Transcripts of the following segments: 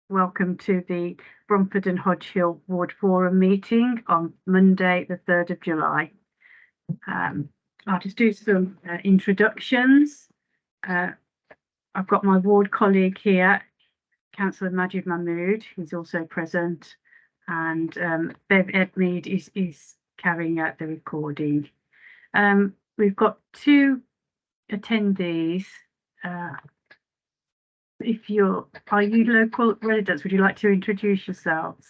welcome to the Bromford and Hodge Hill Ward Forum meeting on Monday, the 3rd of July. I'll just do some introductions. I've got my ward colleague here, Councillor Majid Mahmood, who's also present, and Bev Edmead is carrying out the recording. We've got two attendees. Are you local residents? Would you like to introduce yourselves?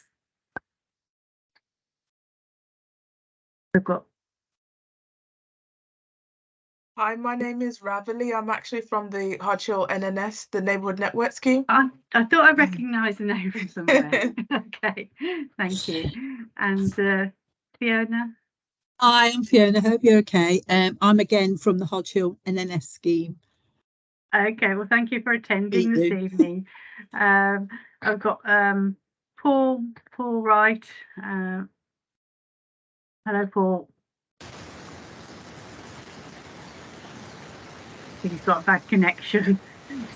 We've got. Hi, my name is Ravely. I'm actually from the Hodge Hill NNS, the Neighbourhood Network Scheme. I thought I recognised the name from somewhere. Okay, thank you. And Fiona? Hi, I'm Fiona. Hope you're okay. I'm again from the Hodge Hill NNS scheme. Okay, well, thank you for attending this evening. I've got Paul Wright. Hello, Paul. I think he's got a bad connection.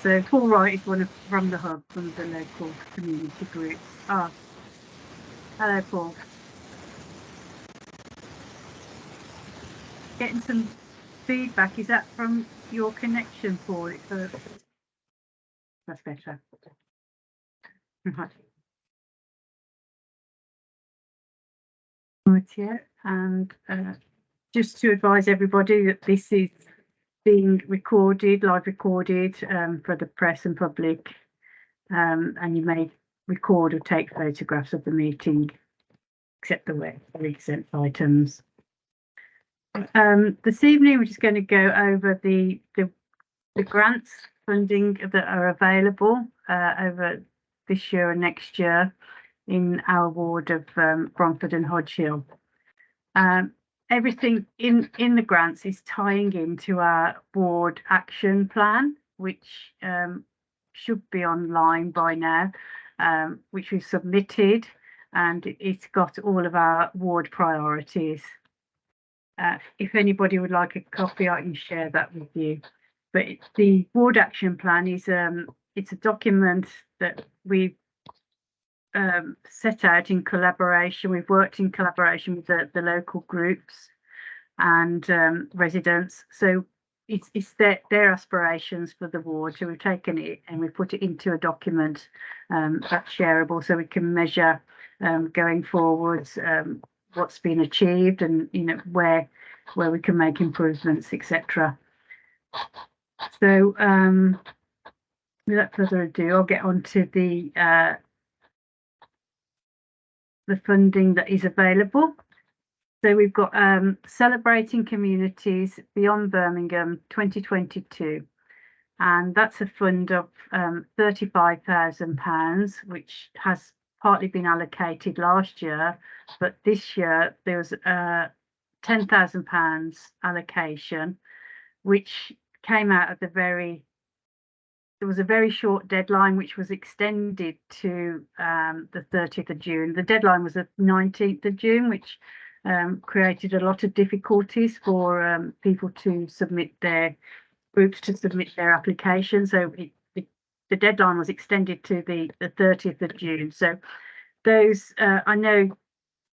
So Paul Wright is from the hub, from the local community groups. Hello, Paul. Getting some feedback. Is that from your connection, Paul? That's better. Right. Right, yeah. And just to advise everybody that this is being recorded, live recorded for the press and public, and you may record or take photographs of the meeting, except the exempt items. This evening we're just going to go over the grants funding that are available over this year and next year in our ward of Bromford and Hodge Hill. Everything in the grants is tying into our ward action plan, which should be online by now, which we've submitted, and it's got all of our ward priorities. If anybody would like a copy, I can share that with you. But the ward action plan is it's a document that we've set out in collaboration. We've worked in collaboration with the local groups and residents. So it's their aspirations for the ward. So we've taken it and we've put it into a document that's shareable, so we can measure going forwards what's been achieved and where we can make improvements, etc. So without further ado, I'll get on to the funding that is available. So we've got Celebrating Communities Beyond Birmingham 2022, and that's a fund of £35,000, which has partly been allocated last year, but this year there was a £10,000 allocation, which came out of there was a very short deadline, which was extended to the 30th of June. The deadline was the 19th of June, which created a lot of difficulties for people to submit their groups to submit their application. So the deadline was extended to the 30th of June. So those, I know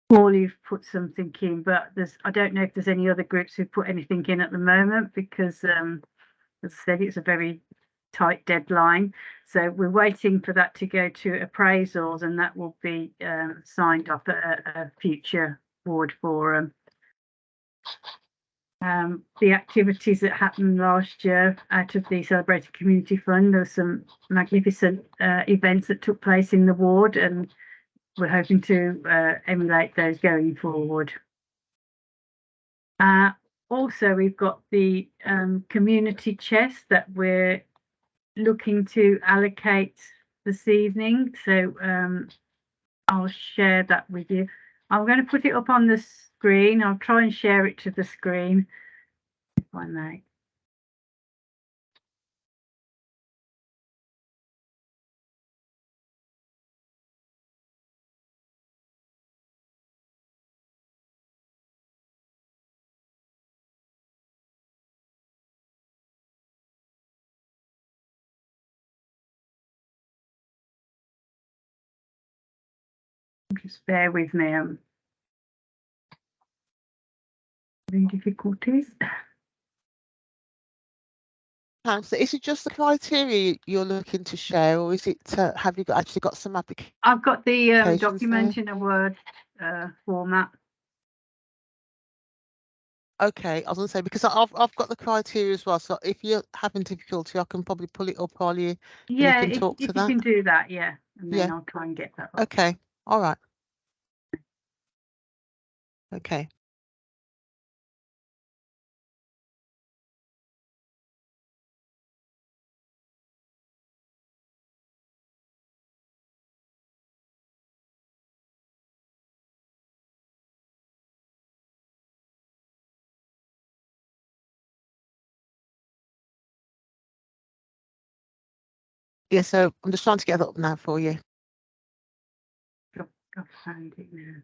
Paul, you've put something in, but I don't know if there's any other groups who've put anything in at the moment, because as I said, it's a very tight deadline. So we're waiting for that to go to appraisals, and that will be signed off at a future ward forum. The activities that happened last year out of the Celebrated Community Fund, there were some magnificent events that took place in the ward, and we're hoping to emulate those going forward. Also, we've got the community chest that we're looking to allocate this evening. So I'll share that with you. I'm going to put it up on the screen. I'll try and share it to the screen if I may. Just bear with me. Having difficulties. Councillor, is it just the criteria you're looking to share, or is it have you actually got some applications? I've got the there? document in a Word format. Okay, I was going to say, because I've got the criteria as well, so if you're having difficulty, I can probably pull it up while you Yeah, can if talk to you that. can do that, yeah, and then Yeah. I'll try and get that up. Okay, all right. Okay. Yeah, so I'm just trying to get that up now for you. I've found it now.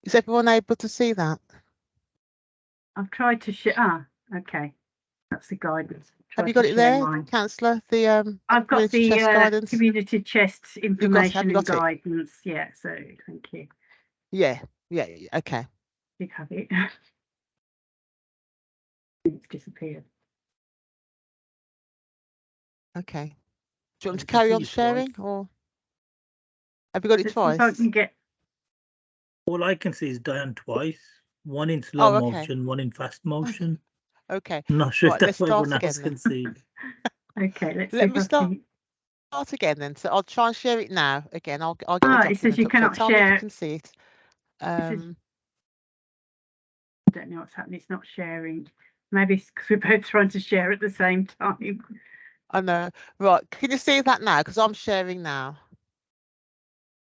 Is everyone able to see that? I've tried to share. Okay, that's the guidance. Have you got it there, Mine. Councillor? I've got community chest the guidance? community chest Have information you and got it? guidance. Yeah, so thank you. Yeah, okay. You have it. It's disappeared. Okay. Do you want to carry on sharing, or have you got it Let's see if I twice? can get. All I can see is Diane twice, one in slow Oh, okay. motion, one in fast motion. Okay. I'm not sure Right, if let's that's what start everyone else again can see. Okay, let's see Let if me I start can. again then. So I'll try and share it now. Again, I'll get the It says document you up. So cannot tell me if you share. can see it. I don't know what's happening. It's not sharing. Maybe it's because we're both trying to share at the same time. I know. Right, can you see that now? Because I'm sharing now.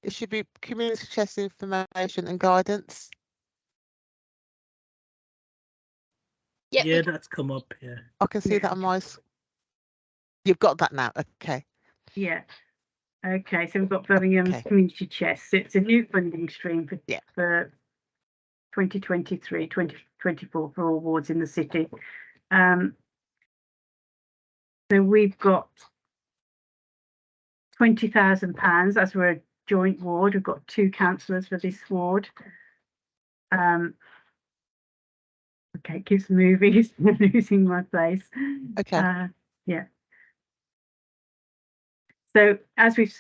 It should be community chest information and guidance. Yep, Yeah, that's come up here. I can see that on my. You've got that now. Okay. Yeah. Okay, so we've got Birmingham Okay. Community Chest. It's a new funding stream for, Yeah. for 2023, 2024 for all wards in the city. So we've got £20,000 as we're a joint ward. We've got 2 councillors for this ward. Okay, it keeps moving. It's losing my place. Okay. Yeah. So as we've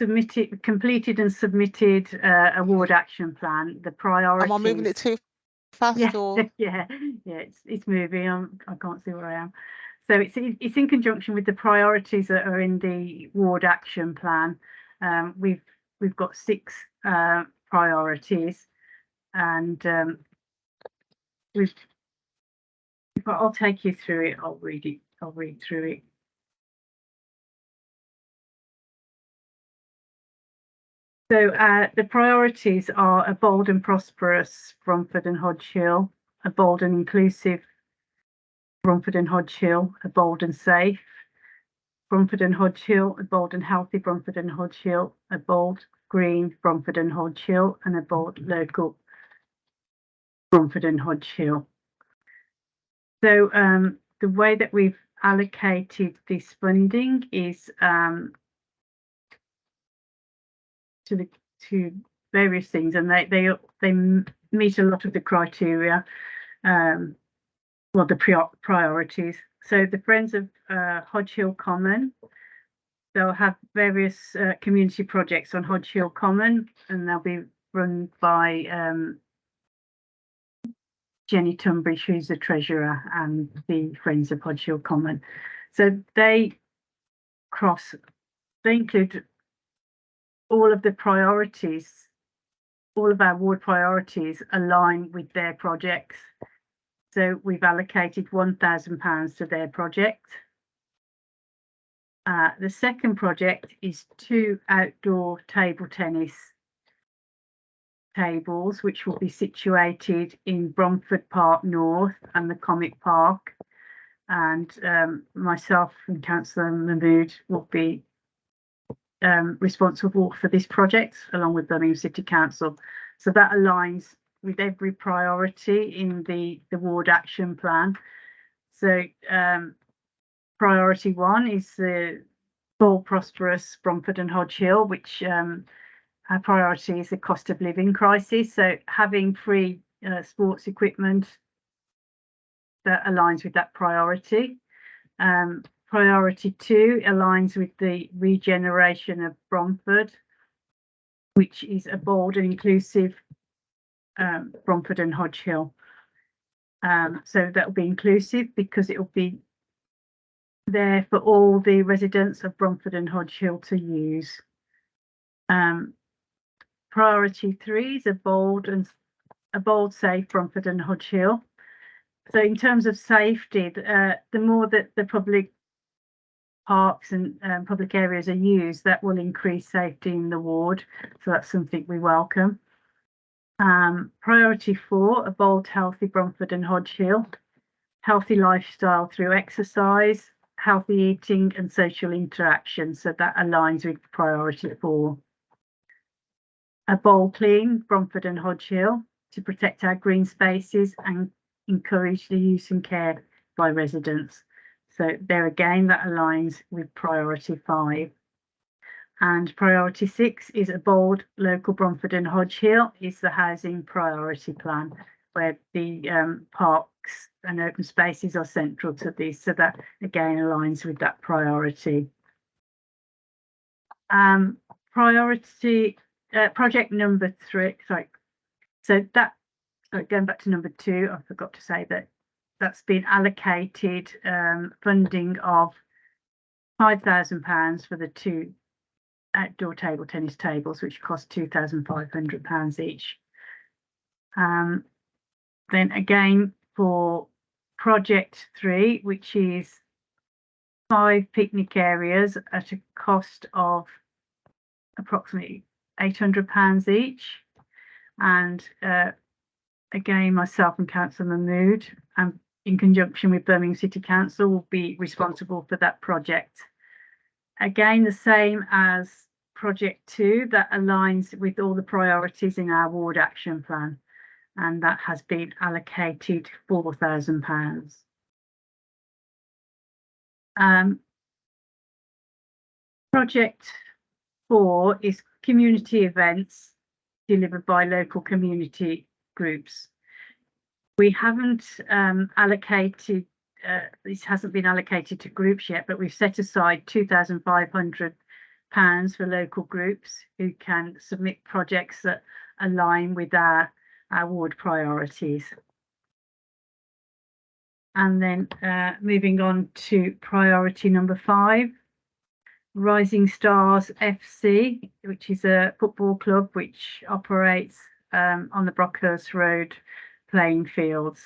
completed and submitted a ward action plan, the priorities. Am I moving it too fast, Yeah, or? yeah, it's moving. I can't see where I am. So it's in conjunction with the priorities that are in the ward action plan. We've got 6 priorities, and I'll take you through it. I'll read through it. So the priorities are a bold and prosperous Bromford and Hodge Hill, a bold and inclusive Bromford and Hodge Hill, a bold and safe Bromford and Hodge Hill, a bold and healthy Bromford and Hodge Hill, a bold green Bromford and Hodge Hill, and a bold local Bromford and Hodge Hill. So the way that we've allocated this funding is to various things, and they meet a lot of the criteria, well, the priorities. So the Friends of Hodge Hill Common, they'll have various community projects on Hodge Hill Common, and they'll be run by Jenny Tunbridge, who's the treasurer, and the Friends of Hodge Hill Common. So they include all of the priorities, all of our ward priorities align with their projects. So we've allocated £1,000 to their project. The second project is 2 outdoor table tennis tables, which will be situated in Bromford Park North and the Comic Park. And myself and Councillor Mahmood will be responsible for this project, along with Birmingham City Council. So that aligns with every priority in the ward action plan. So priority 1 is the full prosperous Bromford and Hodge Hill, which our priority is the cost of living crisis. So having free sports equipment that aligns with that priority. Priority 2 aligns with the regeneration of Bromford, which is a bold and inclusive Bromford and Hodge Hill. So that will be inclusive because it will be there for all the residents of Bromford and Hodge Hill to use. Priority 3 is a bold, safe Bromford and Hodge Hill. So in terms of safety, the more that the public parks and public areas are used, that will increase safety in the ward. So that's something we welcome. Priority 4, a bold, healthy Bromford and Hodge Hill. Healthy lifestyle through exercise, healthy eating and social interaction. So that aligns with priority 4. A bold, clean Bromford and Hodge Hill to protect our green spaces and encourage the use and care by residents. So there again, that aligns with priority 5. And priority 6 is a bold, local Bromford and Hodge Hill is the housing priority plan, where the parks and open spaces are central to this. So that again aligns with that priority. Project number 3, sorry. So that, going back to number 2, I forgot to say that that's been allocated funding of £5,000 for the 2 outdoor table tennis tables, which cost £2,500 each. Then again for project 3, which is 5 picnic areas at a cost of approximately £800 each. And again, myself and Councillor Mahmood, in conjunction with Birmingham City Council, will be responsible for that project. Again, the same as project 2, that aligns with all the priorities in our ward action plan, and that has been allocated £4,000. Project 4 is community events delivered by local community groups. We haven't allocated, this hasn't been allocated to groups yet, but we've set aside £2,500 for local groups who can submit projects that align with our ward priorities. And then moving on to priority number 5, Rising Stars FC, which is a football club which operates on the Brockhurst Road playing fields.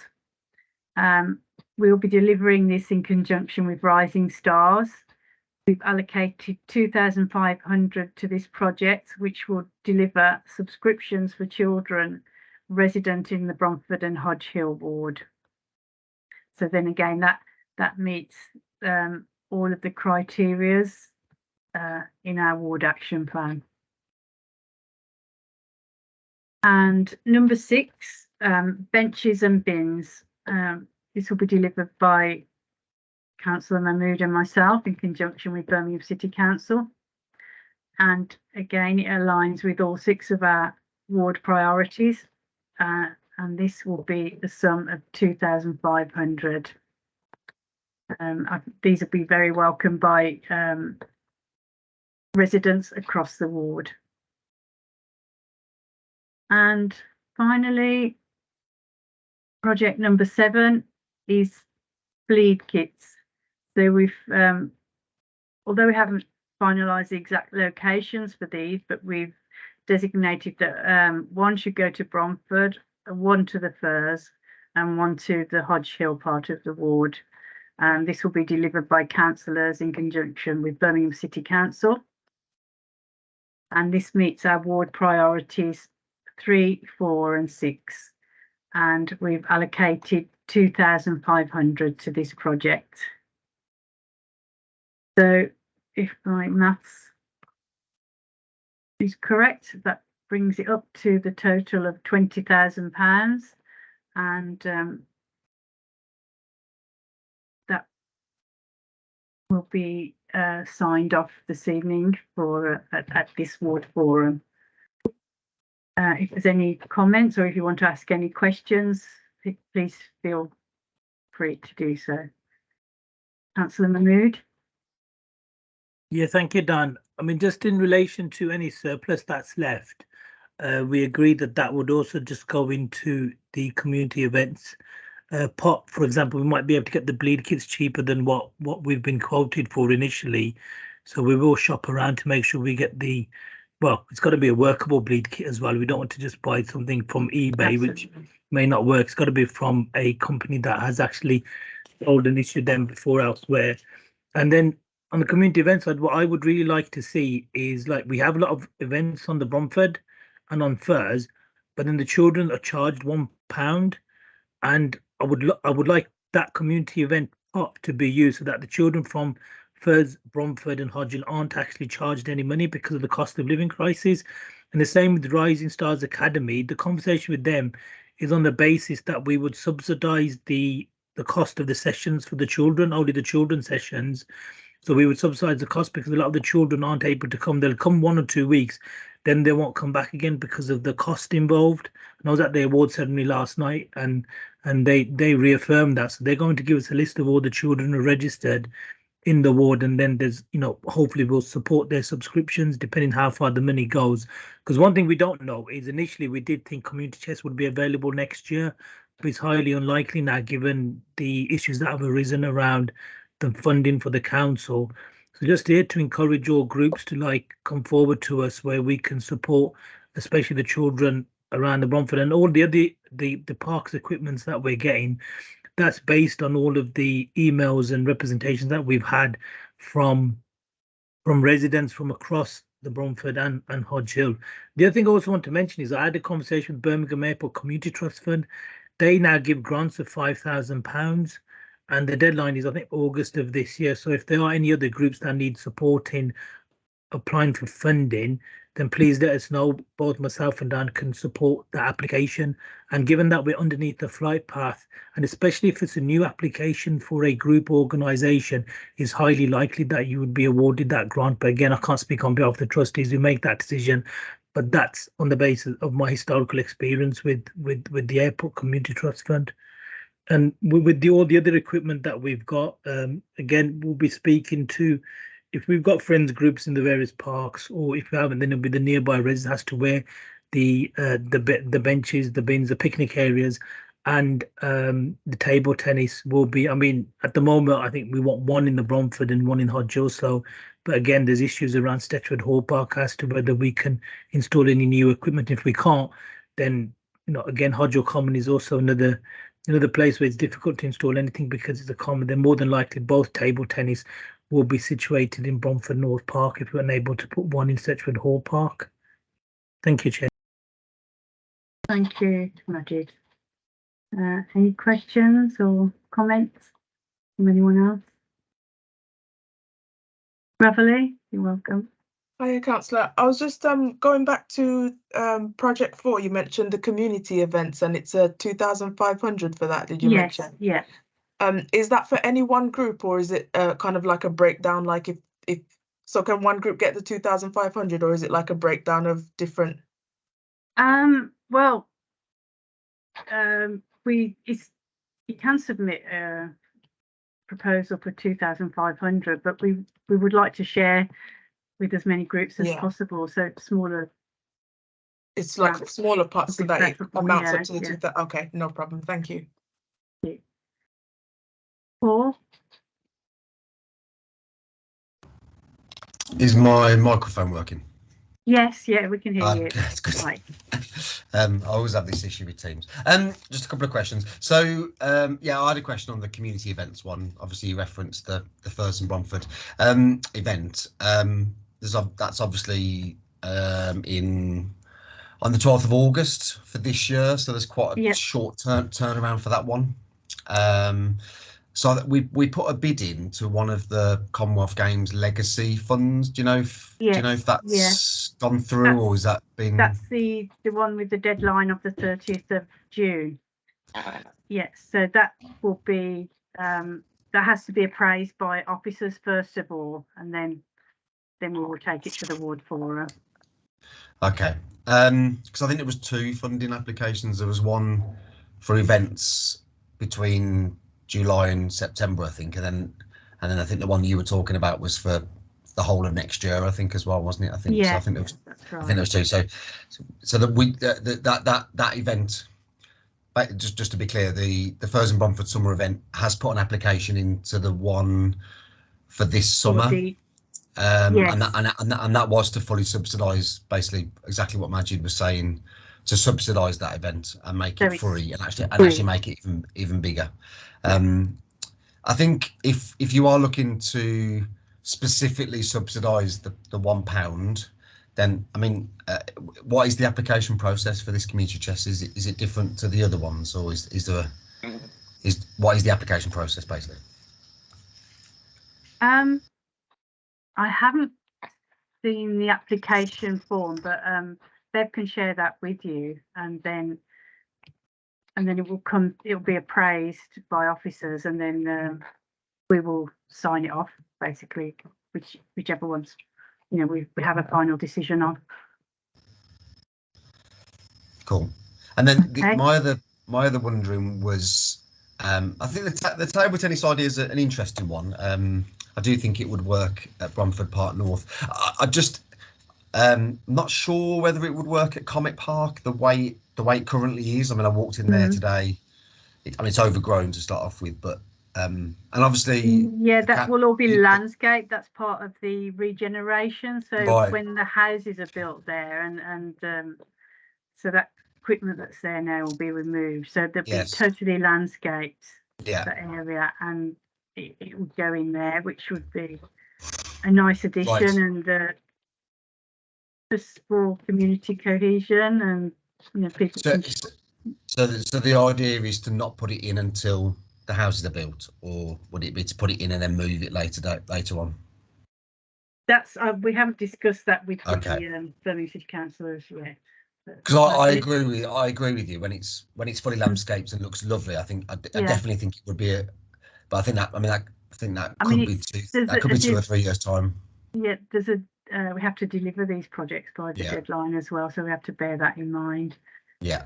We'll be delivering this in conjunction with Rising Stars. We've allocated £2,500 to this project, which will deliver subscriptions for children resident in the Bromford and Hodge Hill ward. So then again, that meets all of the criterias in our ward action plan. And number 6, benches and bins. This will be delivered by Councillor Mahmood and myself in conjunction with Birmingham City Council. And again, it aligns with all 6 of our ward priorities. And this will be the sum of £2,500. These will be very welcome by residents across the ward. And finally, project number 7 is bleed kits. So we've, although we haven't finalised the exact locations for these, but we've designated that one should go to Bromford, one to the Firs, and one to the Hodge Hill part of the ward. and this will be delivered by councillors in conjunction with Birmingham City Council. And this meets our ward priorities 3, 4 and 6. And we've allocated 2,500 to this project. So if my maths is correct, that brings it up to the total of £20,000, and that will be signed off this evening for at this ward forum. If there's any comments or if you want to ask any questions, please feel free to do so. Councillor Mahmood. Yeah, thank you, Dan. I mean, just in relation to any surplus that's left, we agreed that that would also just go into the community events pot. For example, we might be able to get the bleed kits cheaper than what we've been quoted for initially. So we will shop around to make sure we get the, well, it's got to be a workable bleed kit as well. We don't want to just buy something from eBay, which may not work. It's got to be from a company that has actually sold and issued them before elsewhere. And then on the community event side, what I would really like to see is, like, we have a lot of events on the Bromford and on Furs, but then the children are charged £1, and I would like that community event pot to be used so that the children from Furs, Bromford and Hodge aren't actually charged any money because of the cost of living crisis. And the same with Rising Stars Academy. The conversation with them is on the basis that we would subsidise the cost of the sessions for the children, only the children's sessions. So we would subsidise the cost because a lot of the children aren't able to come. They'll come 1 or 2 weeks, then they won't come back again because of the cost involved. And I was at the award ceremony last night, and they reaffirmed that. So they're going to give us a list of all the children who are registered in the ward, and then there's, you know, hopefully we'll support their subscriptions depending how far the money goes. Because one thing we don't know is, initially we did think community chess would be available next year, but it's highly unlikely now given the issues that have arisen around the funding for the council. So just here to encourage all groups to, like, come forward to us where we can support, especially the children around the Bromford and all the other the parks equipments that we're getting. That's based on all of the emails and representations that we've had from residents from across the Bromford and Hodge Hill. The other thing I also want to mention is I had a conversation with Birmingham Airport Community Trust Fund. They now give grants of £5,000, and the deadline is, I think, August of this year. So if there are any other groups that need support in applying for funding, then please let us know. Both myself and Dan can support the application. And given that we're underneath the flight path, and especially if it's a new application for a group organisation, it's highly likely that you would be awarded that grant. But again, I can't speak on behalf of the trustees who make that decision, but that's on the basis of my historical experience with the Airport Community Trust Fund. And with all the other equipment that we've got, again, we'll be speaking to, if we've got friends groups in the various parks, or if we haven't, then it'll be the nearby residents as to where the benches, the bins, the picnic areas, and the table tennis will be. I mean, at the moment, I think we want one in the Bromford and one in Hodge also. But again, there's issues around Stetchford Hall Park as to whether we can install any new equipment. If we can't, then, you know, again, Hodge Common is also another place where it's difficult to install anything because it's a common. Then more than likely both table tennis will be situated in Bromford North Park if we're unable to put one in Stetchford Hall Park. Thank you, Chair. Thank you, Majid. Any questions or comments from anyone else? Ravelli, you're welcome. Hiya, Councillor. I was just going back to Project 4. You mentioned the community events, and it's a 2,500 for that. Did you mention? Yes. Is that for any one group, or is it kind of like a breakdown? Like if so, can one group get the 2,500, or is it like a breakdown of different? Well, you can submit a proposal for 2,500, but we would like to share with as many groups as possible. So smaller. It's like smaller parts so that it amounts up to the 2,000. Okay, no problem. Thank you. Paul? Is my microphone working? Yes, yeah, we can hear Ah, you. good, good. Right. I always have this issue with Teams. Just a couple of questions. So, yeah, I had a question on the community events one. Obviously, you referenced the Furs and Bromford event. That's obviously on the 12th of August for this year, so there's quite a Yep. short turnaround for that one. So that we put a bid in to one of the Commonwealth Games legacy funds. Do you know if that's gone through, or has that been? That's the one with the deadline of the 30th of June. Yes, so that will be that has to be appraised by officers first of all, and then we will take it to the ward forum. Okay, because I think there was 2 funding applications. There was one for events between July and September, I think, and then I think the one you were talking about was for the whole of next year, I think, as well, wasn't it? I think. Yeah, so I think there was. That's right. I think there was 2. So that event. Just to be clear, the Furs and Bromford summer event has put an application into the one for this summer. Yes. And that was to fully subsidise, basically exactly what Majid was saying, to subsidise that event and make it free and actually make it even bigger. I think if you are looking to specifically subsidise the £1, then I mean, what is the application process for this community chest? Is it different to the other ones, or what is the application process basically? I haven't seen the application form, but Bev can share that with you, and then it will come. It will be appraised by officers, and then we will sign it off. Basically, whichever ones we have a final decision on. Cool. And then my other wondering was, I think the table tennis idea is an interesting one. I do think it would work at Bromford Park North. I just not sure whether it would work at Comet Park the way it currently is. I mean, I walked in there today. It's overgrown to start off with, but and obviously that will all be landscape. That's part of the regeneration. So when the houses are built there, and so that equipment that's there now will be removed. So they'll be totally landscaped. That area, and it would go in there, which would be a nice addition, and just for community cohesion, and people. So the idea is to not put it in until the houses are built, or would it be to put it in and then move it later on? That's we haven't discussed that with the Birmingham City Councillors yet. Because I agree with you. When it's fully landscaped and looks lovely, I definitely think it would be but I think that could be 2 or 3 years time. Yeah, we have to deliver these projects by the deadline as well, so we have to bear that in mind. Yeah.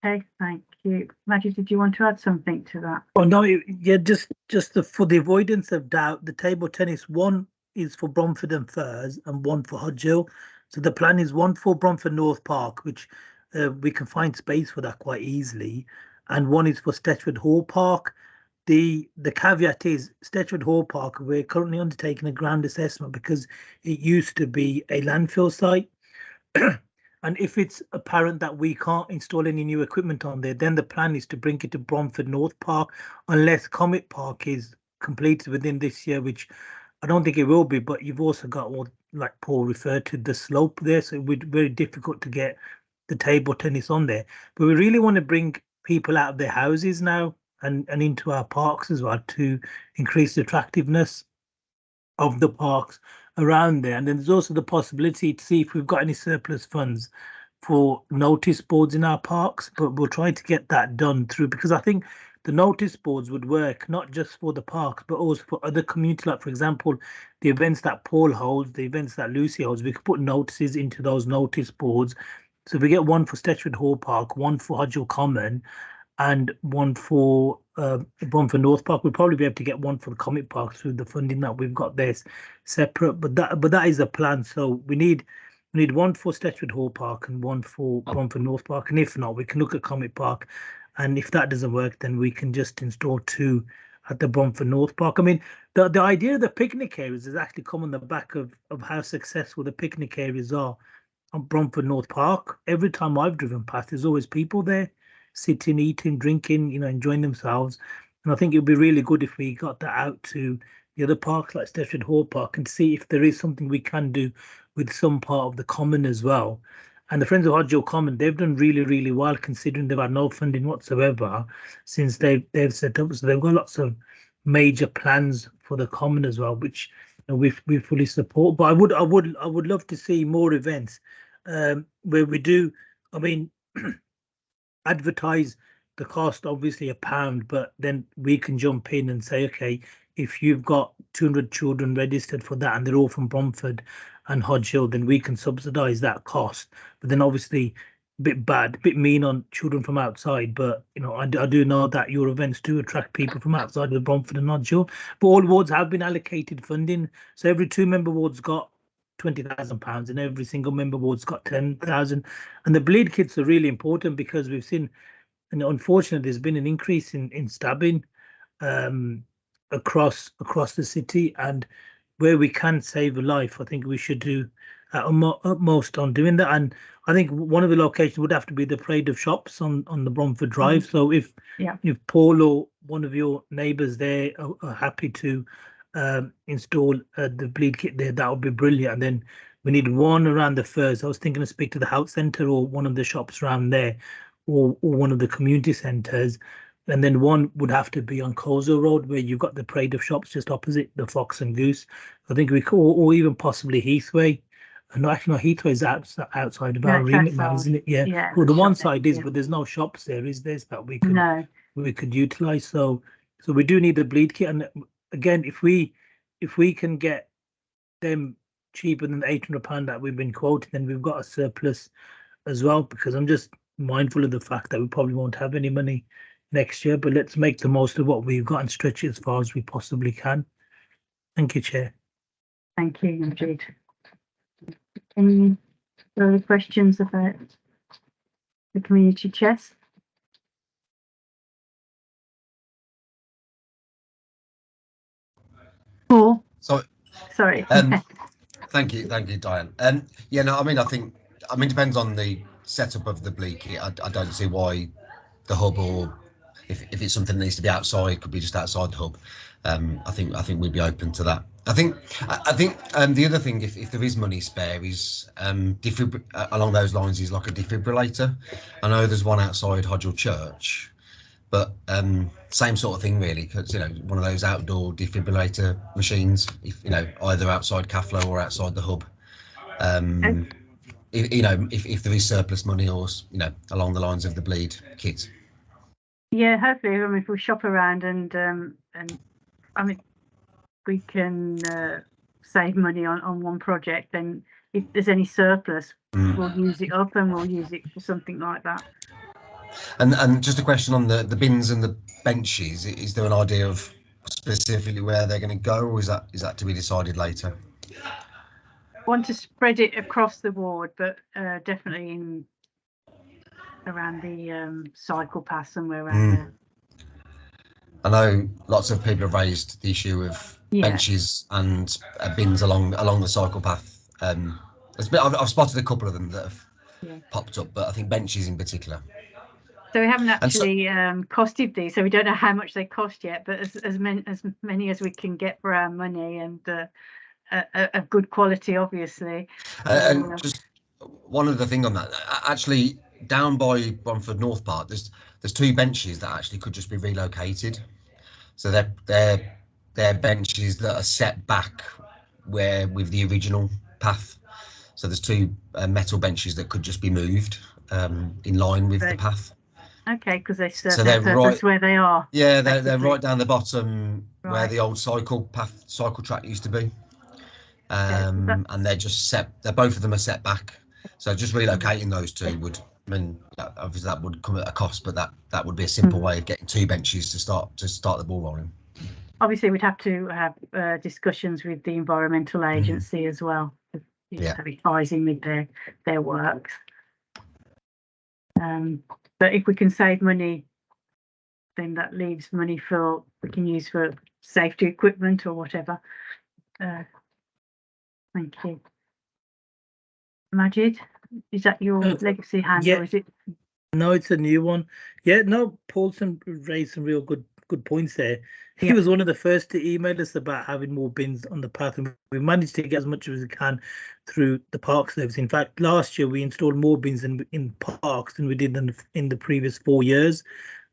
Okay, thank you. Maggie, did you want to add something to that? Oh no, yeah, just for the avoidance of doubt, the table tennis one is for Bromford and Furs and one for Hodge. So the plan is one for Bromford North Park, which we can find space for that quite easily, and one is for Stetchford Hall Park. The caveat is Stetchford Hall Park, we're currently undertaking a ground assessment because it used to be a landfill site. And if it's apparent that we can't install any new equipment on there, then the plan is to bring it to Bromford North Park, unless Comet Park is completed within this year, which I don't think it will be. But you've also got what, like Paul referred to, the slope there, so it would be very difficult to get the table tennis on there. But we really want to bring people out of their houses now and into our parks as well to increase the attractiveness of the parks around there. And then there's also the possibility to see if we've got any surplus funds for notice boards in our parks, but we'll try to get that done through, because I think the notice boards would work not just for the parks but also for other community, like for example the events that Paul holds, the events that Lucy holds. We could put notices into those notice boards, so we get one for Stetchford Hall Park, one for Hodge Common, and one for Bromford North Park. We'll probably be able to get one for the Comet Park through the funding that we've got there separate. But that is the plan. So we need one for Stetchford Hall Park and one for Bromford North Park. And if not, we can look at Comet Park. And if that doesn't work, then we can just install 2 at the Bromford North Park. I mean, the idea of the picnic areas has actually come on the back of how successful the picnic areas are on Bromford North Park. Every time I've driven past, there's always people there sitting, eating, drinking, you know, enjoying themselves. And I think it would be really good if we got that out to the other parks like Stepford Hall Park and see if there is something we can do with some part of the common as well. And the Friends of Hodge Hill Common, they've done really, really well considering they've had no funding whatsoever since they've set up. So they've got lots of major plans for the common as well, which we fully support. But I would love to see more events where we do. I mean, advertise the cost, obviously £1, but then we can jump in and say, okay, if you've got 200 children registered for that and they're all from Bromford and Hodge Hill, then we can subsidise that cost. But then obviously a bit mean on children from outside. But you know, I do know that your events do attract people from outside of Bromford and Hodge Hill. But all wards have been allocated funding, so every 2 member wards got £20,000 and every single member ward's got 10,000. And the bleed kits are really important because we've seen, and unfortunately, there's been an increase in stabbing across the city, and where we can save a life, I think we should do utmost on doing that. And I think one of the locations would have to be the Parade of Shops on the Bromford Drive. So if Paul or one of your neighbours there are happy to install the bleed kit there, that would be brilliant. And then we need one around the Firs. I was thinking to speak to the health centre or one of the shops around there, or one of the community centres. And then one would have to be on Cllr Road, where you've got the Parade of Shops just opposite the Fox and Goose. I think we could, or even possibly Heathway. No, actually, no, Heathway is outside of our remit now, isn't it? Yeah. Well, the one side is, but there's no shops there, is there? That we could utilise. So we do need the bleed kit. And again, if we can get them cheaper than the £800 that we've been quoted, then we've got a surplus as well. Because I'm just mindful of the fact that we probably won't have any money next year, but let's make the most of what we've got and stretch it as far as we possibly can. Thank you, Chair. Thank you, indeed. Any further questions about the community chest? Paul? Sorry. Thank you, Diane. Yeah, no, I mean, it depends on the setup of the bleed kit. I don't see why the hub, or if it's something that needs to be outside, could be just outside the hub. I think we'd be open to that. I think the other thing, if there is money spare, is along those lines, is like a defibrillator. I know there's one outside Hodge Hill Church, but same sort of thing really, because one of those outdoor defibrillator machines, if either outside Cllr or outside the hub. If there is surplus money, or along the lines of the bleed kit. Yeah, hopefully, if we shop around and I mean, we can save money on one project, then if there's any surplus, we'll use it up and we'll use it for something like that. And just a question on the bins and the benches, is there an idea of specifically where they're going to go, or is that to be decided later? Want to spread it across the ward, but definitely in around the cycle path somewhere around there. I know lots of people have raised the issue of benches and bins along the cycle path. I've spotted a couple of them that have popped up, but I think benches in particular. So we haven't actually costed these, so we don't know how much they cost yet. But as many as we can get for our money, and of good quality, obviously. And just one other thing on that, actually, down by Bromford North Park, there's 2 benches that actually could just be relocated. So they're benches that are set back with the original path. So there's 2 metal benches that could just be moved in line with the path. Okay, because they serve their purpose where they are. Yeah, they're right down the bottom where the old cycle track used to be. And they're just both of them are set back. So just relocating those 2 would, obviously that would come at a cost, but that would be a simple way of getting 2 benches to start the ball rolling. Obviously, we'd have to have discussions with the environmental agency as well, advising with their works. But if we can save money then that leaves money for we can use for safety equipment or whatever. Thank you. Majid, is that your legacy hand, yeah. or is it? No, it's a new one. Yeah, no, Paulson raised some real good points there. He Yeah. was one of the first to email us about having more bins on the path, and we managed to get as much as we can through the park service. In fact, last year we installed more bins in parks than we did in the previous 4 years,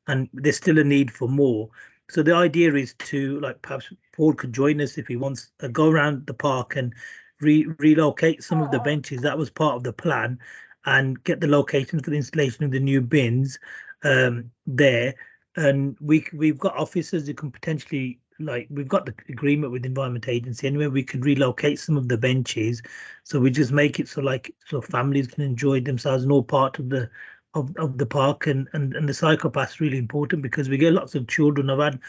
and there's still a need for more. So the idea is to, like, perhaps Paul could join us if he wants, go around the park and relocate some of the benches. That was part of the plan, and get the location for the installation of the new bins there. And we've got officers who can potentially, like, we've got the agreement with the Environment Agency anyway. We can relocate some of the benches, so we just make it so families can enjoy themselves and all part of the park. And the cycle path is really important because we get lots of children. I've had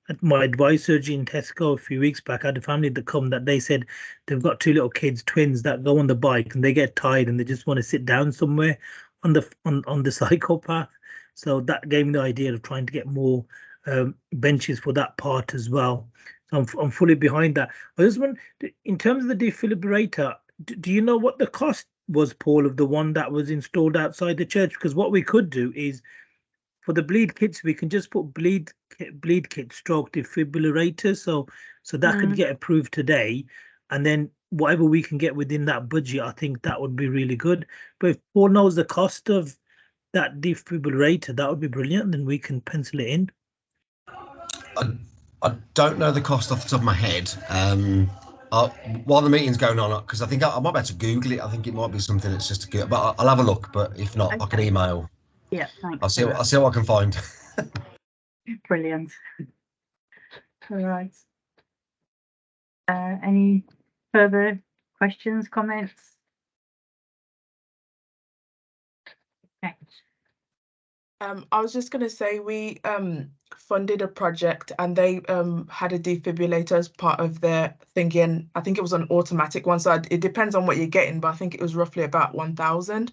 at my advice surgery in Tesco a few weeks back, I had a family that come that they said they've got 2 little kids, twins, that go on the bike and they get tired and they just want to sit down somewhere on the cycle path. So that gave me the idea of trying to get more benches for that part as well. So I'm fully behind that. I just want, in terms of the defibrillator, do you know what the cost was, Paul, of the one that was installed outside the church? Because what we could do is, for the bleed kits, we can just put bleed kit stroke defibrillator, so that could get approved today, and then whatever we can get within that budget, I think that would be really good. But if Paul knows the cost of that defibrillator, that would be brilliant. Then we can pencil it in. I don't know the cost off the top of my head. While the meeting's going on, because I think I might be able to Google it. I think it might be something that's just a good, but I'll have a look. But if not, I can email. Yeah, thanks. I'll see what I can find. Brilliant. All right. Any further questions, comments? Okay. I was just going to say we funded a project and they had a defibrillator as part of their thingy, and I think it was an automatic one, so it depends on what you're getting, but I think it was roughly about 1,000.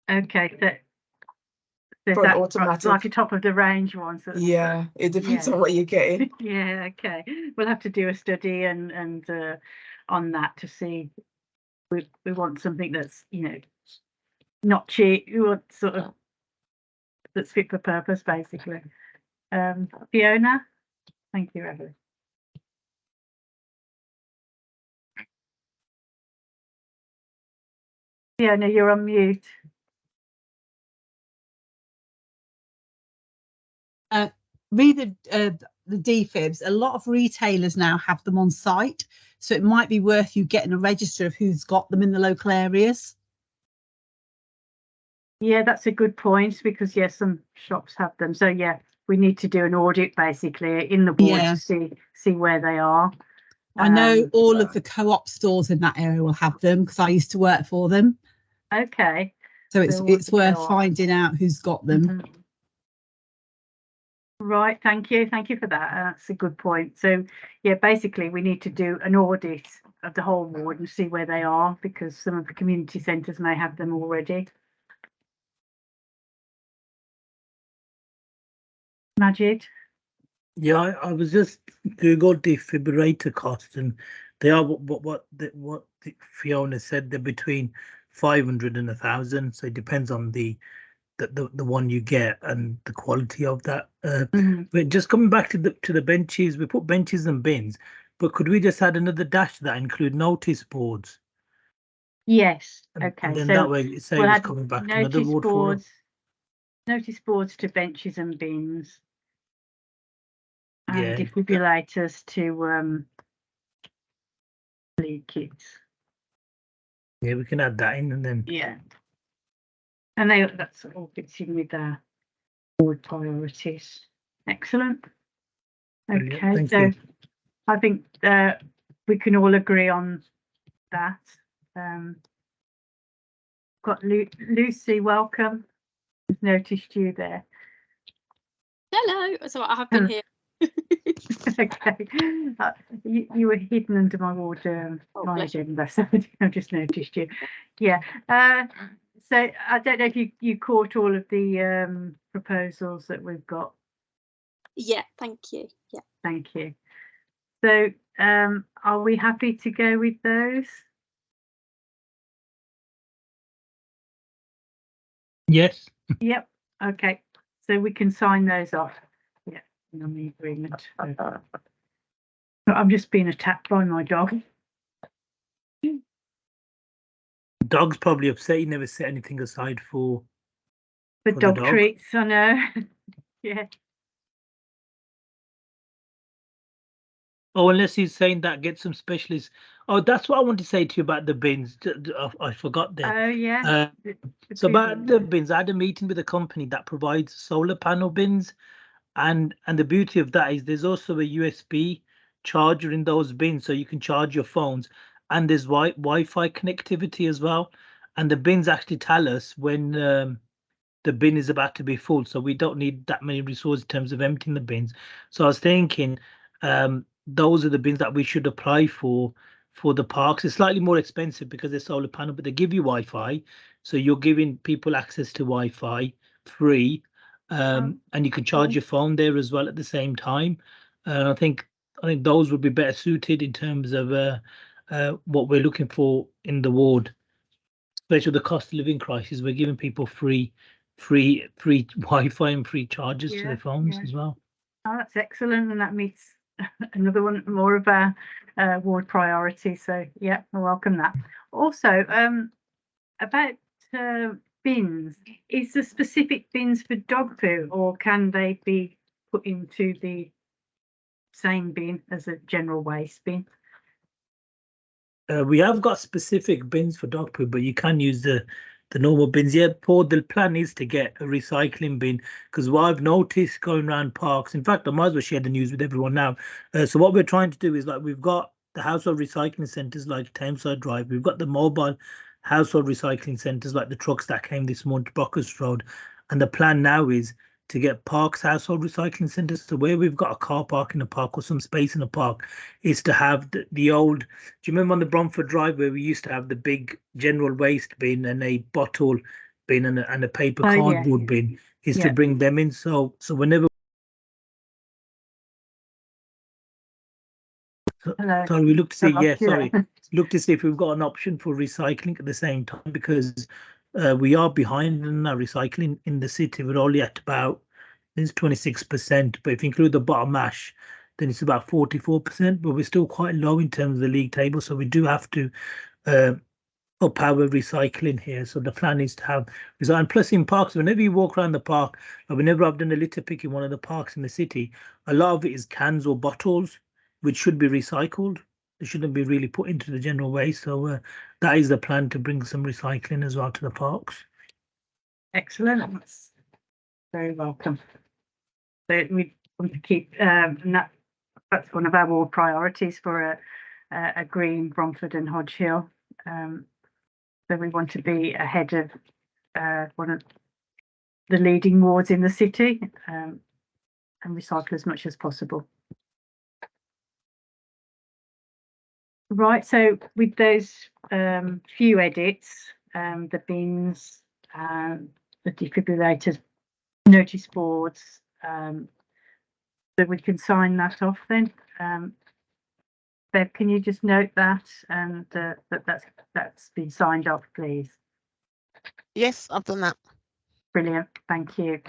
Okay, so for an that automatic, like a top of the range one. So yeah, it depends on what you're getting. Yeah, okay. We'll have to do a study and on that to see. We want something that's, you know, not cheap. We want sort of that's fit for purpose, basically. Fiona, thank you, Evelyn. Fiona, you're on mute. Read the defibs. A lot of retailers now have them on site, so it might be worth you getting a register of who's got them in the local areas. Yeah, that's a good point, because yes, some shops have them. So yeah, we need to do an audit basically in the board to see where they are. I know all of the co-op stores in that area will have them because I used to work for them. Okay. So it's worth finding out who's got them. Mm-hmm. Right, thank you for that. That's a good point. So yeah, basically we need to do an audit of the whole ward and see where they are, because some of the community centres may have them already. Majid? Yeah, I was just Googled defibrillator costs, and they are what Fiona said. They're between 500 and 1,000. So it depends on the one you get and the quality of that. But just coming back to the benches, we put benches and bins, but could we just add another dash to that include notice boards? Yes. And okay. then So that way it saves us coming back to another ward for us. Notice boards to benches and bins. And yeah. Defibrillators to bleed kits. Yeah, we can add that in, and then and that's all fits in with the board priorities. Excellent. Brilliant. Okay, Thank so you. I think we can all agree on that. Got Lucy, welcome. I've noticed you there. Hello. So I have been here. Okay, you were hidden under my ward, my agenda, so I've just noticed you. Yeah. So I don't know if you caught all of the proposals that we've got. Yeah, thank you. Yeah. Thank you. So are we happy to go with those? Yes. Yep. Okay. So we can sign those off. Yeah, on the agreement. I'm just being attacked by my dog. Dog's probably upset you never set anything aside for The the dog dog. treats, I know. Yeah. Oh, unless he's saying that, get some specialists. Oh, that's what I want to say to you about the bins. I forgot there. Oh yeah. So about the bins, I had a meeting with a company that provides solar panel bins, and the beauty of that is there's also a USB charger in those bins, so you can charge your phones, and there's Wi-Fi connectivity as well. And the bins actually tell us when the bin is about to be full, so we don't need that many resources in terms of emptying the bins. So I was thinking those are the bins that we should apply for the parks. It's slightly more expensive because they're solar panel, but they give you Wi-Fi, so you're giving people access to Wi-Fi free, and you can charge your phone there as well at the same time. I think those would be better suited in terms of what we're looking for in the ward, especially the cost of living crisis. We're giving people free Wi-Fi and free chargers to their phones as well. Oh, that's excellent, and that meets another one more of our ward priority. So yeah, I welcome that. Also, about bins, is there specific bins for dog poo, or can they be put into the same bin as a general waste bin? We have got specific bins for dog poo, but you can use the normal bins. Yeah, Paul, the plan is to get a recycling bin, because what I've noticed going around parks, in fact, I might as well share the news with everyone now. So what we're trying to do is, like, we've got the household recycling centres like Tameside Drive. We've got the mobile household recycling centres like the trucks that came this morning to Brockhurst Road. And the plan now is to get parks household recycling centres. So where we've got a car park in a park or some space in a park, is to have the old, do you remember on the Bromford Drive where we used to have the big general waste bin and a bottle bin and a paper cardboard bin, is to bring them in. So whenever sorry, we look to see, look to see if we've got an option for recycling at the same time, because we are behind in our recycling in the city. We're only at about, it's 26%, but if you include the bottom ash, then it's about 44%, but we're still quite low in terms of the league table. So we do have to up our recycling here. So the plan is to have recycling. And plus in parks, whenever you walk around the park, or whenever I've done a litter pick in one of the parks in the city, a lot of it is cans or bottles, which should be recycled. They shouldn't be really put into the general waste. So that is the plan, to bring some recycling as well to the parks. Excellent. That's very welcome. So we want to keep, and that's one of our ward priorities for a green Bromford and Hodge Hill. So we want to be ahead of one of the leading wards in the city, and recycle as much as possible. Right, so with those few edits, the bins, the defibrillators, notice boards, so we can sign that off then. Bev, can you just note that, and that's been signed off, please? Yes, I've done that. Brilliant, thank you.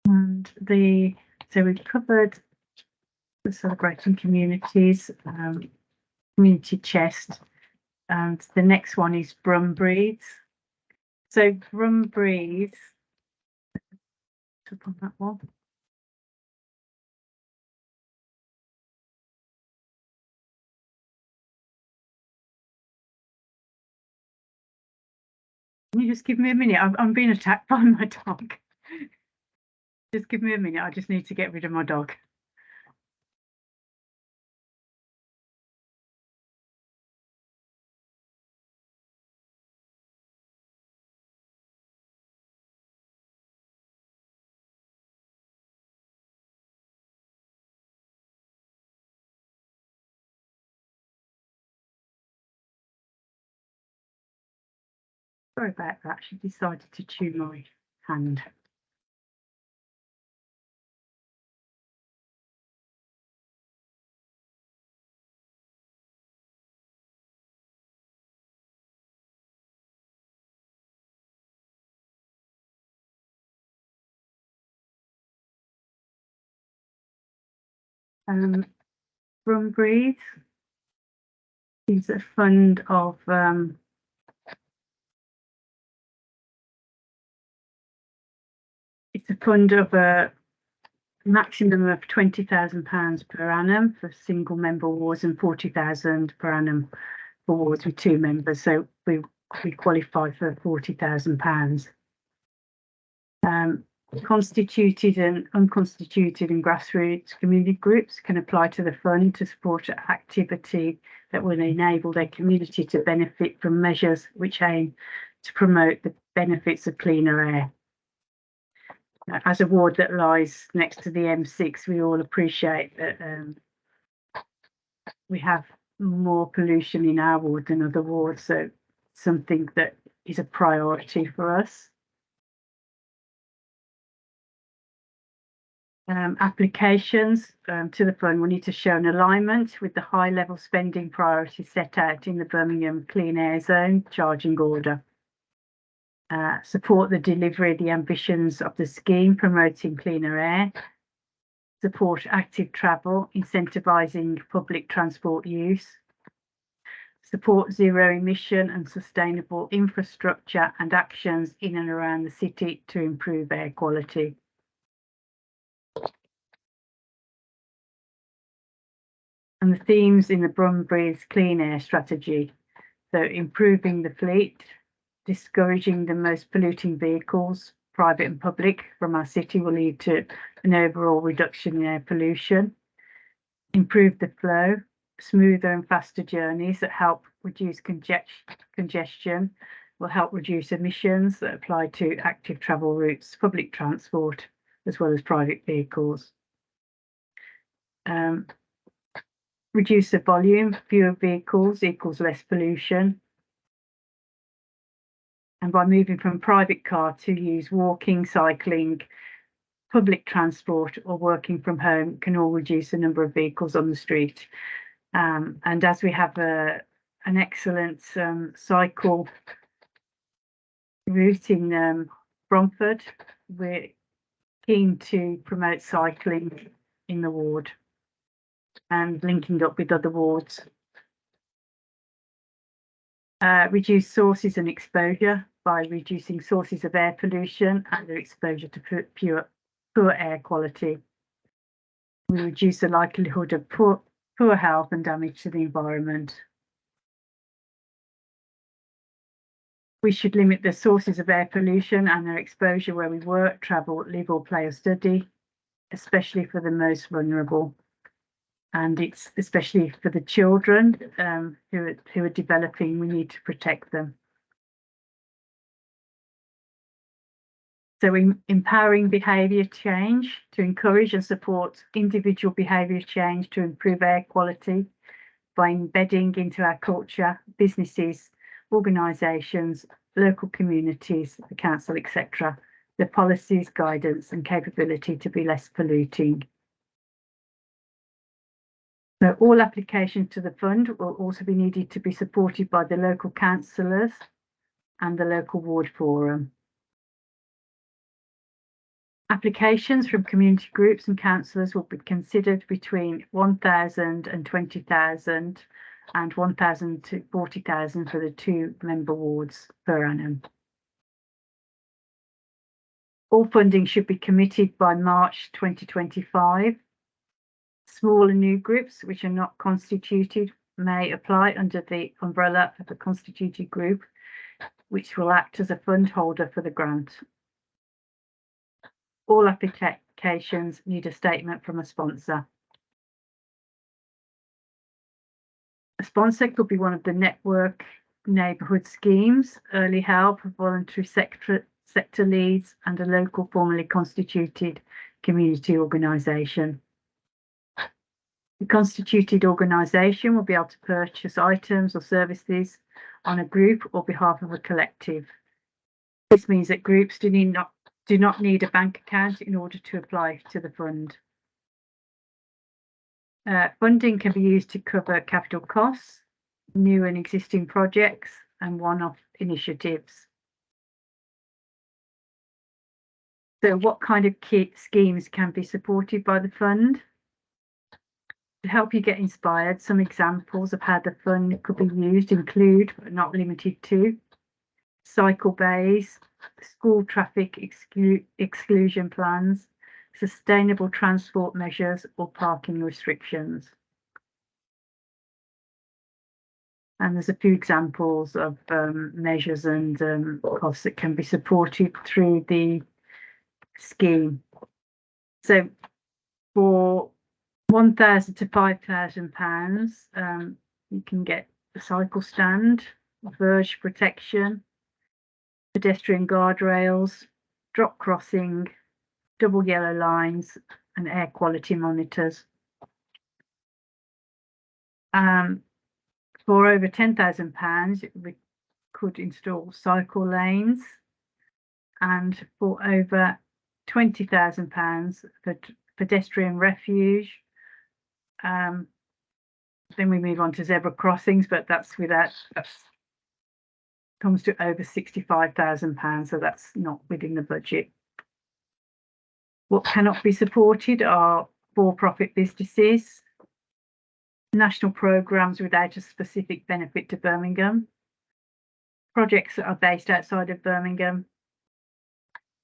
And so we've covered the celebrating communities, community chest, and the next one is Brum Breeds. So Brum Breeds, up on that one. Can you just give me a minute? I'm being attacked by my dog. Just give me a minute. I just need to get rid of my dog. Sorry about that. She decided to chew my hand. Bromford is a fund of it's a fund of a maximum of £20,000 per annum for single member wards and 40,000 per annum for wards with 2 members. So we qualify for £40,000. Constituted and unconstituted and grassroots community groups can apply to the fund to support activity that will enable their community to benefit from measures which aim to promote the benefits of cleaner air. As a ward that lies next to the M6, we all appreciate that we have more pollution in our ward than other wards, so something that is a priority for us. Applications to the fund will need to show an alignment with the high level spending priorities set out in the Birmingham Clean Air Zone charging order. Support the delivery of the ambitions of the scheme promoting cleaner air. Support active travel, incentivising public transport use. Support zero emission and sustainable infrastructure and actions in and around the city to improve air quality. And the themes in the Bromford clean air strategy. So improving the fleet, discouraging the most polluting vehicles, private and public, from our city will lead to an overall reduction in air pollution. Improve the flow, smoother and faster journeys that help reduce congestion, will help reduce emissions that apply to active travel routes, public transport, as well as private vehicles. Reduce the volume, fewer vehicles equals less pollution. And by moving from private car to use walking, cycling, public transport or working from home can all reduce the number of vehicles on the street. And as we have an excellent cycle route in Bromford, we're keen to promote cycling in the ward and linking up with other wards. Reduce sources and exposure by reducing sources of air pollution and their exposure to poor air quality. We reduce the likelihood of poor health and damage to the environment. We should limit the sources of air pollution and their exposure where we work, travel, live or play or study, especially for the most vulnerable. And it's especially for the children who are developing, we need to protect them. So empowering behaviour change to encourage and support individual behaviour change to improve air quality by embedding into our culture, businesses, organisations, local communities, the council, etc., the policies, guidance and capability to be less polluting. So all applications to the fund will also be needed to be supported by the local councillors and the local ward forum. Applications from community groups and councillors will be considered between 1,000 and 20,000 and 1,000 to 40,000 for the 2 member wards per annum. All funding should be committed by March 2025. Small and new groups which are not constituted may apply under the umbrella of the constituted group, which will act as a fund holder for the grant. All applications need a statement from a sponsor. A sponsor could be one of the network neighbourhood schemes, early help, voluntary sector leads, and a local formally constituted community organisation. The constituted organisation will be able to purchase items or services on a group or behalf of a collective This means that groups do not need a bank account in order to apply to the fund. Funding can be used to cover capital costs, new and existing projects, and one-off initiatives. So what kind of schemes can be supported by the fund? To help you get inspired, some examples of how the fund could be used include, but not limited to, cycle bays, school traffic exclusion plans, sustainable transport measures, or parking restrictions. And there's a few examples of measures and costs that can be supported through the scheme. So for £1,000 to £5,000, you can get a cycle stand, verge protection, pedestrian guardrails, drop crossing, double yellow lines, and air quality monitors. For over £10,000, we could install cycle lanes, and for over £20,000 for pedestrian refuge. Then we move on to zebra crossings, but that's comes to over £65,000, so that's not within the budget. What cannot be supported are for-profit businesses, national programmes without a specific benefit to Birmingham, projects that are based outside of Birmingham,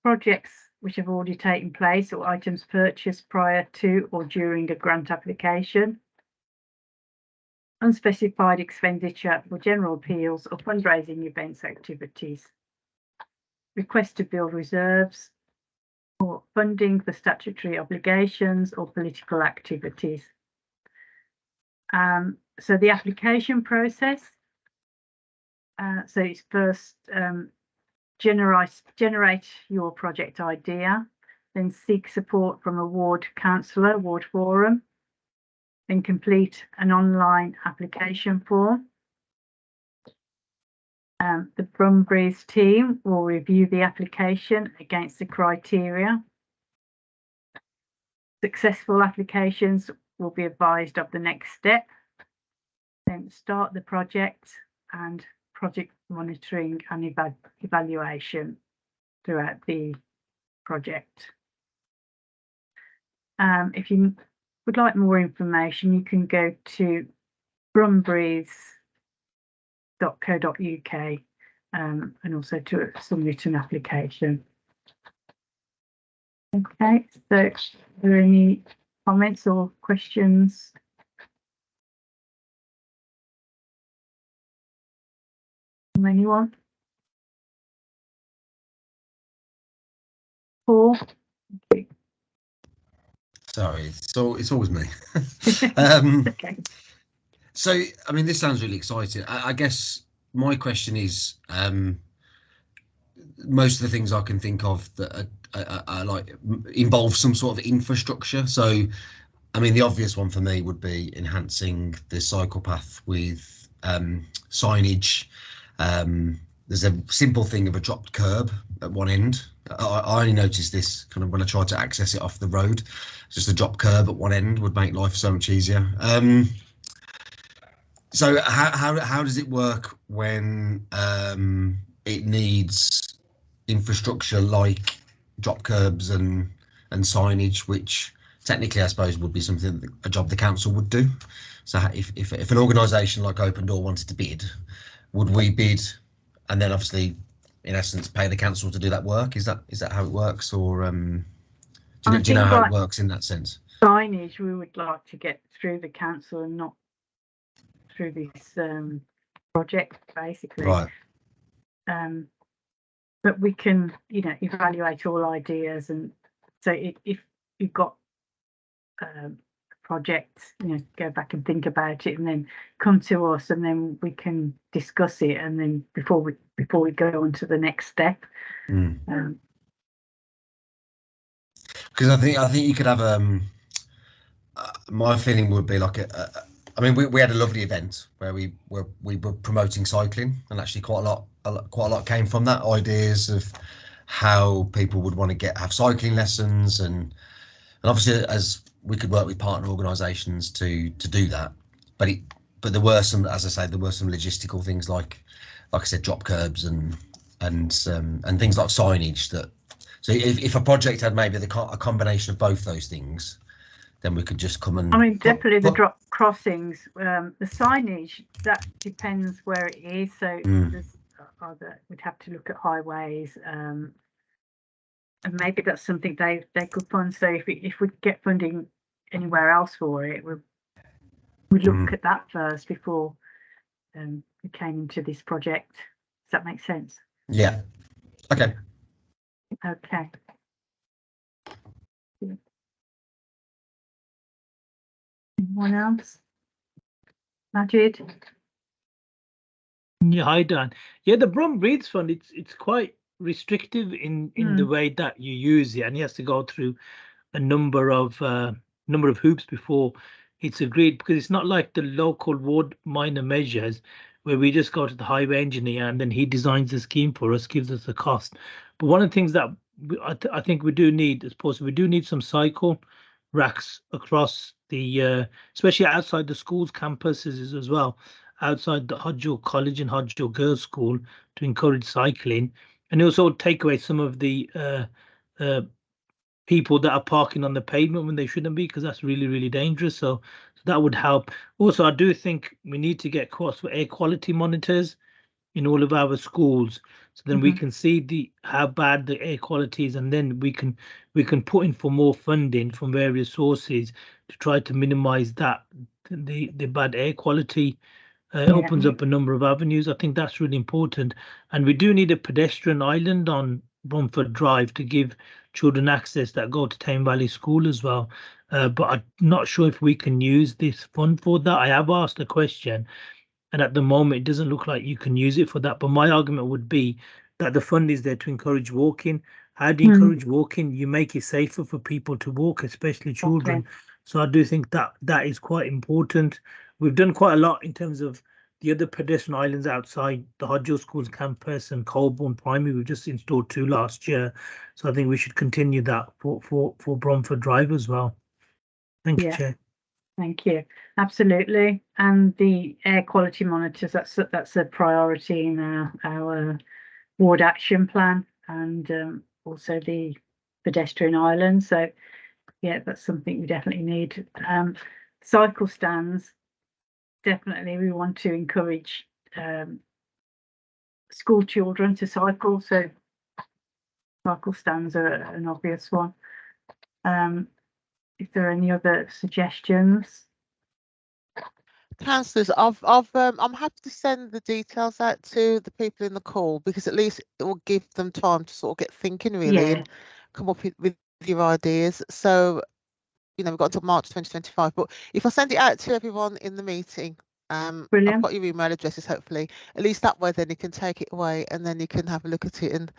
projects which have already taken place or items purchased prior to or during a grant application, unspecified expenditure for general appeals or fundraising events activities, request to build reserves, or funding for statutory obligations or political activities. So the application process, so it's first generate your project idea, then seek support from a ward councillor, ward forum, then complete an online application form. The Bromford team will review the application against the criteria. Successful applications will be advised of the next step, then start the project and project monitoring and evaluation throughout the project. If you would like more information, you can go to bromford.co.uk and also to submit an application. Okay, so are there any comments or questions? From anyone? Paul? Okay. Sorry, so it's always me. Okay. So, I mean, this sounds really exciting. I guess my question is, most of the things I can think of that are like involve some sort of infrastructure. So, I mean, the obvious one for me would be enhancing the cycle path with signage. There's a simple thing of a dropped curb at one end. I only noticed this kind of when I tried to access it off the road. Just a drop curb at one end would make life so much easier. So how does it work when it needs infrastructure like drop curbs and signage, which technically I suppose would be something that a job the council would do? So if an organisation like Open Door wanted to bid, would we bid and then obviously in essence pay the council to do that work? Is that how it works, or do you know how it works in that sense? Signage we would like to get through the council and not through this project, basically. Right. But we can, evaluate all ideas, and so if you've got a project, go back and think about it, and then come to us, and then we can discuss it, and then before we go on to the next step. Because I think you could have my feeling would be like I mean, we had a lovely event where we were promoting cycling, and actually quite a lot came from that. Ideas of how people would want to have cycling lessons, and obviously as we could work with partner organisations to do that. But there were some, as I say, there were some logistical things like I said, drop curbs and things like signage. That so if a project had maybe a combination of both those things, then we could just come and. I mean, definitely the drop crossings, the signage, that depends where it is. So there's we'd have to look at highways, and maybe that's something they could fund. So if we get funding anywhere else for it, we'd look at that first before we came into this project. Does that make sense? Yeah. Okay. Okay. Anyone else? Majid? Yeah, hi Dan. Yeah, the Brum Breeds Fund, it's quite restrictive in the way that you use it, and you have to go through a number of hoops before it's agreed, because it's not like the local ward minor measures where we just go to the highway engineer and then he designs the scheme for us, gives us the cost. But one of the things that I think we do need, as opposed to, we do need some cycle racks across the especially outside the schools campuses as well, outside the Hodge College and Hodge Girls School, to encourage cycling, and also take away some of the people that are parking on the pavement when they shouldn't be, because that's really dangerous. So that would help. Also, I do think we need to get costs for air quality monitors in all of our schools, so then we can see how bad the air quality is, and then we can put in for more funding from various sources to try to minimize that the bad air quality. Opens up a number of avenues. I think that's really important, and we do need a pedestrian island on Bromford Drive to give children access that go to Tame Valley School as well. But I'm not sure if we can use this fund for that. I have asked a question, and at the moment it doesn't look like you can use it for that. But my argument would be that the fund is there to encourage walking. How do you encourage walking? You make it safer for people to walk, especially children. Okay. So I do think that is quite important. We've done quite a lot in terms of the other pedestrian islands outside the Hodge Schools campus and Colborne Primary. We've just installed 2 last year. So I think we should continue that for Bromford Drive as well. Thank you, Chair. Thank you. Absolutely. And the air quality monitors, that's a priority in our ward action plan, and also the pedestrian island. So yeah, that's something we definitely need. Cycle stands, definitely we want to encourage school children to cycle, so cycle stands are an obvious one. Is there any other suggestions? Councillors, I'm happy to send the details out to the people in the call, because at least it will give them time to sort of get thinking really and come up with your ideas. So, you know, we've got until March 2025, but if I send it out to everyone in the meeting, I've got your email addresses, hopefully, at least that way then you can take it away and then you can have a look at it and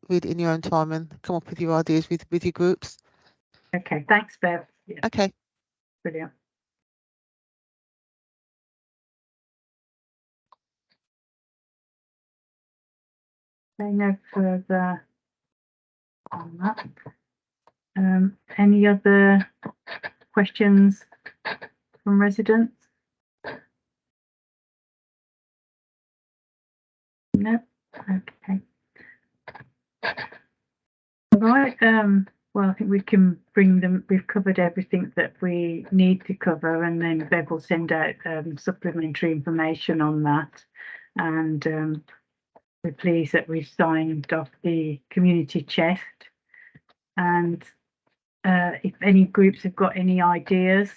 read it in your own time and come up with your ideas with your groups. Okay, thanks, Bev. Yeah. Okay. Brilliant. No further on that. Any other questions from residents? No. Okay. All right. Well, I think we can bring them. We've covered everything that we need to cover, and then Bev will send out supplementary information on that. And we're pleased that we've signed off the community chest. And if any groups have got any ideas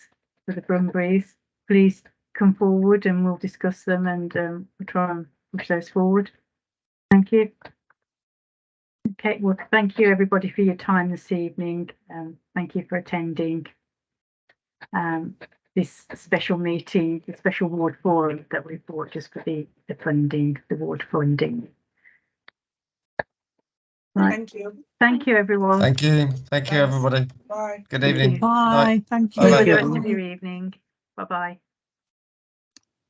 for the Brumbries, please come forward and we'll discuss them, and we'll try and push those forward. Thank you. Okay, well, thank you everybody for your time this evening. Thank you for attending this special meeting, the special ward forum that we've brought just for the funding, the ward funding. Right. Thank you. Thank you, everyone. Thank you. Thank you, everybody. Bye. Good evening. Bye. Thank you. Enjoy the rest of your evening. Bye-bye.